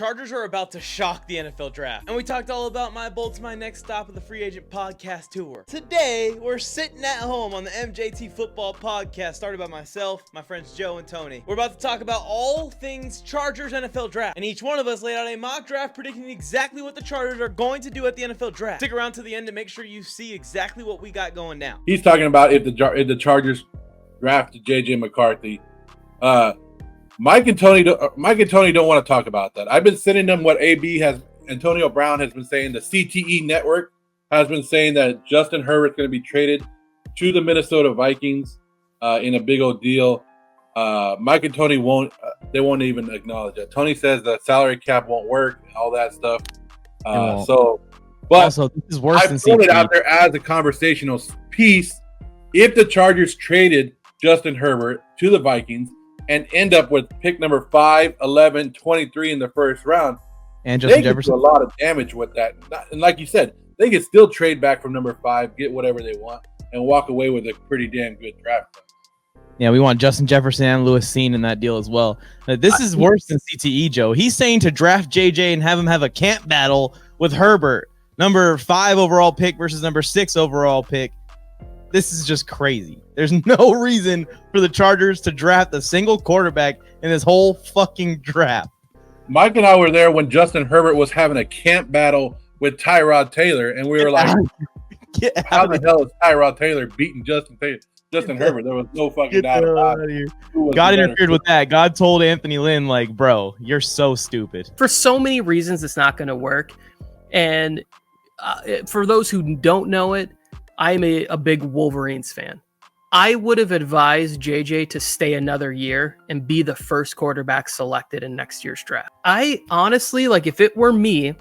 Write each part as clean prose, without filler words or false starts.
Chargers are about to shock the NFL draft, and we talked all about my bolts, my next stop of the Free Agent Podcast Tour. Today, we're sitting at home on the MJT Football Podcast, started by myself, my friends Joe and Tony. We're about to talk about all things Chargers NFL draft, and each one of us laid out a mock draft predicting exactly what the Chargers are going to do at the NFL draft. Stick around to the end to make sure you see exactly what we got going down. He's talking about if the Chargers drafted J.J. McCarthy. Mike and Tony don't want to talk about that. I've been sending them what Antonio Brown has been saying. The CTE network has been saying that Justin Herbert's going to be traded to the Minnesota Vikings in a big old deal. Mike and Tony won't even acknowledge that. Tony says the salary cap won't work, all that stuff. But also, this is worse than CTE. I put it out there as a conversational piece. If the Chargers traded Justin Herbert to the Vikings and end up with pick number 5, 11, 23 in the first round, and Justin Jefferson, do a lot of damage with that. And like you said, they could still trade back from number 5, get whatever they want, and walk away with a pretty damn good draft. Yeah, we want Justin Jefferson and Lewis Seen in that deal as well. Now, this is worse than CTE, Joe. He's saying to draft JJ and have him have a camp battle with Herbert, number 5 overall pick versus number 6 overall pick. This is just crazy. There's no reason for the Chargers to draft a single quarterback in this whole fucking draft. Mike and I were there when Justin Herbert was having a camp battle with Tyrod Taylor, and we were like, how the hell is Tyrod Taylor beating Justin Herbert? There was no fucking doubt about it. God interfered with that. God told Anthony Lynn, like, bro, you're so stupid. For so many reasons, it's not going to work. And for those who don't know it, I'm a big Wolverines fan. I would have advised JJ to stay another year and be the first quarterback selected in next year's draft. I honestly, like, if it were me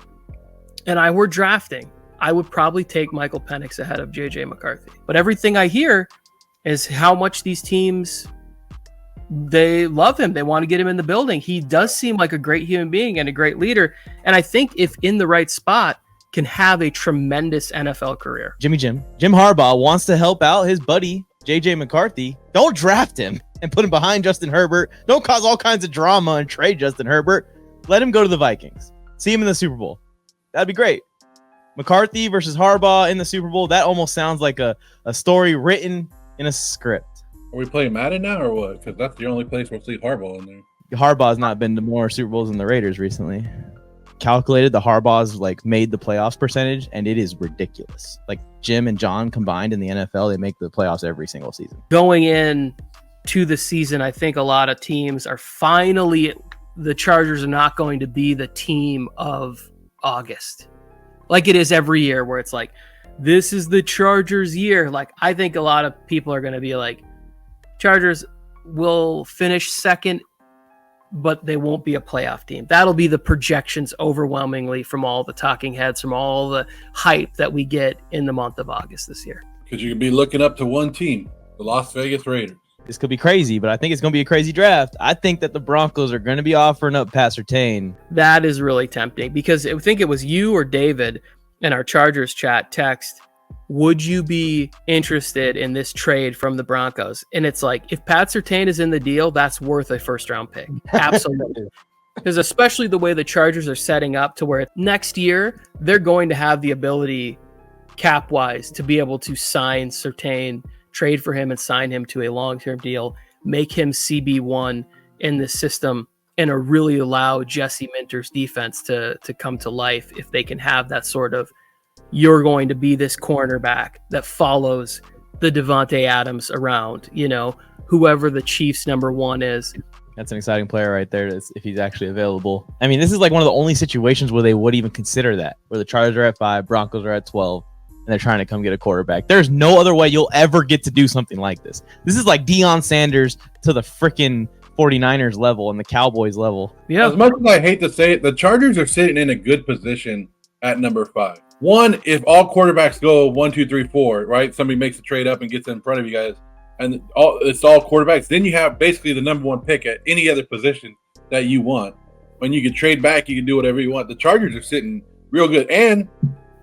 and I were drafting, I would probably take Michael Penix ahead of JJ McCarthy. But everything I hear is how much these teams, they love him. They want to get him in the building. He does seem like a great human being and a great leader. And I think if in the right spot, can have a tremendous NFL career. Jim Harbaugh wants to help out his buddy, J.J. McCarthy. Don't draft him and put him behind Justin Herbert. Don't cause all kinds of drama and trade Justin Herbert. Let him go to the Vikings. See him in the Super Bowl. That'd be great. McCarthy versus Harbaugh in the Super Bowl. That almost sounds like a story written in a script. Are we playing Madden now or what? Because that's the only place we'll see Harbaugh in there. Harbaugh's not been to more Super Bowls than the Raiders recently. Calculated the Harbaugh's like made the playoffs percentage, and it is ridiculous. Like Jim and John combined in the NFL, they make the playoffs every single season. Going in to the season, I think a lot of teams are finally, the Chargers are not going to be the team of August like it is every year, where it's like, this is the Chargers year. Like, I think a lot of people are going to be like, Chargers will finish second, but they won't be a playoff team. That'll be the projections overwhelmingly from all the talking heads, from all the hype that we get in the month of August this year. Because you can be looking up to one team, the Las Vegas Raiders. This could be crazy, but I think it's going to be a crazy draft. I think that the Broncos are going to be offering up Pat Surtain. That is really tempting, because I think it was you or David in our Chargers chat text, would you be interested in this trade from the Broncos? And it's like, if Pat Surtain is in the deal, that's worth a first-round pick. Absolutely. Because especially the way the Chargers are setting up to where next year, they're going to have the ability, cap-wise, to be able to sign Surtain, trade for him and sign him to a long-term deal, make him CB1 in the system, and really allow Jesse Minter's defense to come to life if they can have that sort of, you're going to be this cornerback that follows the Devontae Adams around, whoever the Chiefs' number 1 is. That's an exciting player right there if he's actually available. I mean, this is like one of the only situations where they would even consider that, where the Chargers are at 5, Broncos are at 12, and they're trying to come get a quarterback. There's no other way you'll ever get to do something like this. This is like Deion Sanders to the freaking 49ers level and the Cowboys level. Yeah. As much as I hate to say it, the Chargers are sitting in a good position at number 5. One, if all quarterbacks go 1, 2, 3, 4, right? Somebody makes a trade up and gets in front of you guys, and it's all quarterbacks. Then you have basically the number 1 pick at any other position that you want. When you can trade back, you can do whatever you want. The Chargers are sitting real good, and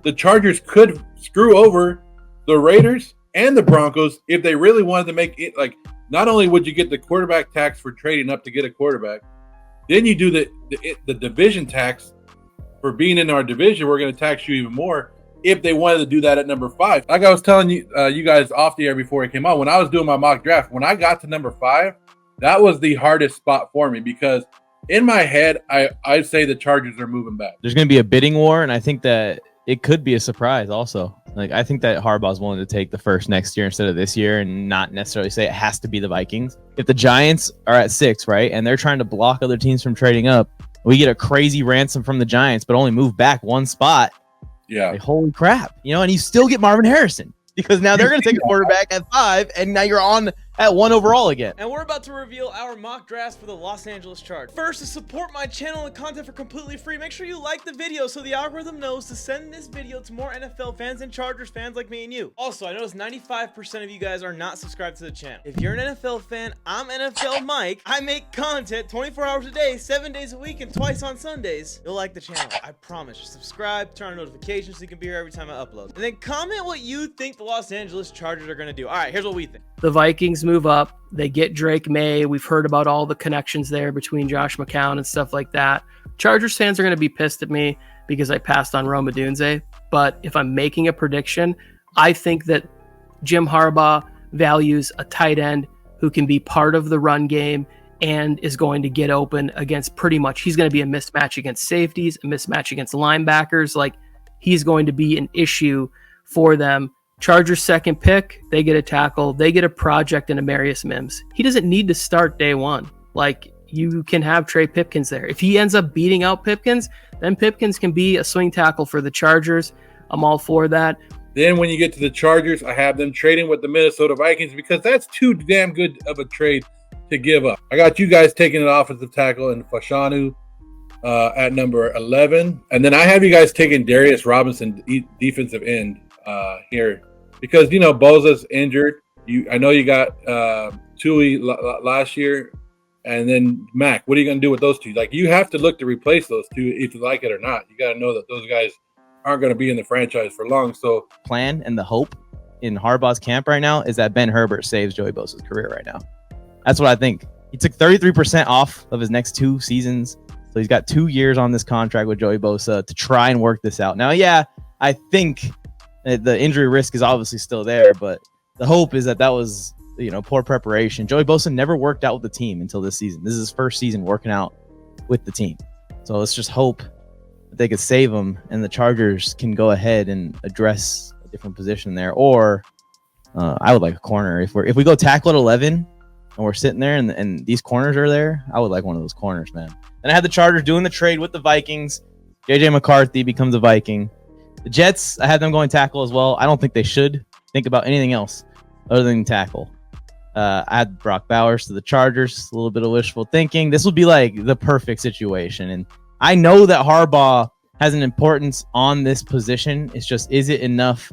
the Chargers could screw over the Raiders and the Broncos if they really wanted to make it. Like, not only would you get the quarterback tax for trading up to get a quarterback, Then you do the division tax for being in our division. We're going to tax you even more if they wanted to do that at number 5. Like I was telling you, you guys off the air before it came on, when I was doing my mock draft, when I got to number 5, that was the hardest spot for me because in my head, I'd say the Chargers are moving back. There's going to be a bidding war, and I think that it could be a surprise also. Like, I think that Harbaugh's willing to take the first next year instead of this year and not necessarily say it has to be the Vikings. If the Giants are at 6, right, and they're trying to block other teams from trading up, we get a crazy ransom from the Giants, but only move back one spot. Yeah. Like, holy crap. You know, and you still get Marvin Harrison because now they're going to take a quarterback at 5, and now you're on at 1 overall again. And we're about to reveal our mock drafts for the Los Angeles Chargers. First, to support my channel and content for completely free, make sure you like the video so the algorithm knows to send this video to more NFL fans and Chargers fans like me and you. Also, I noticed 95% of you guys are not subscribed to the channel. If you're an NFL fan, I'm NFLMike. I make content 24 hours a day, 7 days a week, and twice on Sundays. You'll like the channel, I promise. Just subscribe, turn on notifications so you can be here every time I upload. And then comment what you think the Los Angeles Chargers are going to do. All right, here's what we think. The Vikings move up. They get Drake May. We've heard about all the connections there between Josh McCown and stuff like that. Chargers fans are going to be pissed at me because I passed on Rome Odunze. But if I'm making a prediction, I think that Jim Harbaugh values a tight end who can be part of the run game and is going to get open against pretty much, he's going to be a mismatch against safeties, a mismatch against linebackers. Like, he's going to be an issue for them. Chargers second pick, they get a tackle, they get a project in Amarius Mims. He doesn't need to start day one. Like, you can have Trey Pipkins there. If he ends up beating out Pipkins, then Pipkins can be a swing tackle for the Chargers. I'm all for that. Then when you get to the Chargers, I have them trading with the Minnesota Vikings because that's too damn good of a trade to give up. I got you guys taking an offensive tackle in Fashanu at number 11. And then I have you guys taking Darius Robinson, defensive end here. Because, you know, Boza's injured. I know you got Tui last year. And then Mac, what are you going to do with those two? Like, you have to look to replace those two if you like it or not. You got to know that those guys aren't going to be in the franchise for long. So plan and the hope in Harbaugh's camp right now is that Ben Herbert saves Joey Bosa's career right now. That's what I think. He took 33% off of his next 2 seasons. So he's got 2 years on this contract with Joey Bosa to try and work this out. Now, yeah, I think the injury risk is obviously still there, but the hope is that was, you know, poor preparation. Joey Bosa never worked out with the team until this season. This is his first season working out with the team. So let's just hope that they could save him and the Chargers can go ahead and address a different position there. Or I would like a corner. If we go tackle at 11 and we're sitting there and these corners are there, I would like one of those corners, man. Then I had the Chargers doing the trade with the Vikings. JJ McCarthy becomes a Viking. The Jets, I had them going tackle as well. I don't think they should think about anything else other than tackle. I had Brock Bowers to the Chargers. A little bit of wishful thinking. This would be like the perfect situation. And I know that Harbaugh has an importance on this position. It's just, is it enough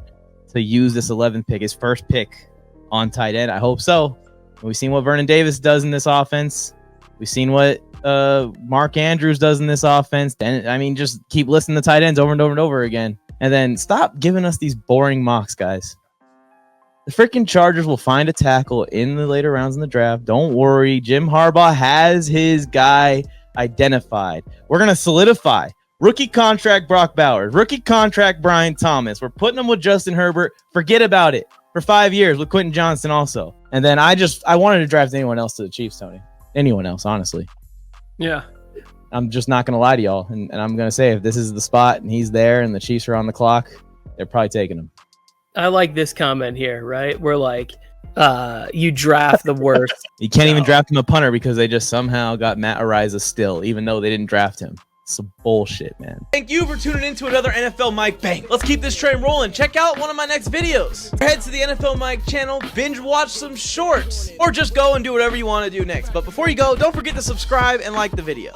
to use this 11th pick, his first pick on tight end? I hope so. We've seen what Vernon Davis does in this offense. We've seen what Mark Andrews does in this offense. Then, I mean, just keep listing the tight ends over and over and over again. And then stop giving us these boring mocks, guys. The freaking Chargers will find a tackle in the later rounds in the draft. Don't worry. Jim Harbaugh has his guy identified. We're going to solidify. Rookie contract Brock Bowers. Rookie contract Brian Thomas. We're putting him with Justin Herbert. Forget about it. For 5 years with Quentin Johnston also. And then I wanted to draft anyone else to the Chiefs, Tony. Anyone else, honestly. Yeah. I'm just not going to lie to y'all. And I'm going to say, if this is the spot and he's there and the Chiefs are on the clock, they're probably taking him. I like this comment here, right? We're like, you draft the worst. You can't even draft him a punter because they just somehow got Matt Ariza still, even though they didn't draft him. It's some bullshit, man. Thank you for tuning in to another NFL Mike Bang. Let's keep this train rolling. Check out one of my next videos. Head to the NFL Mike channel, binge watch some shorts, or just go and do whatever you want to do next. But before you go, don't forget to subscribe and like the video.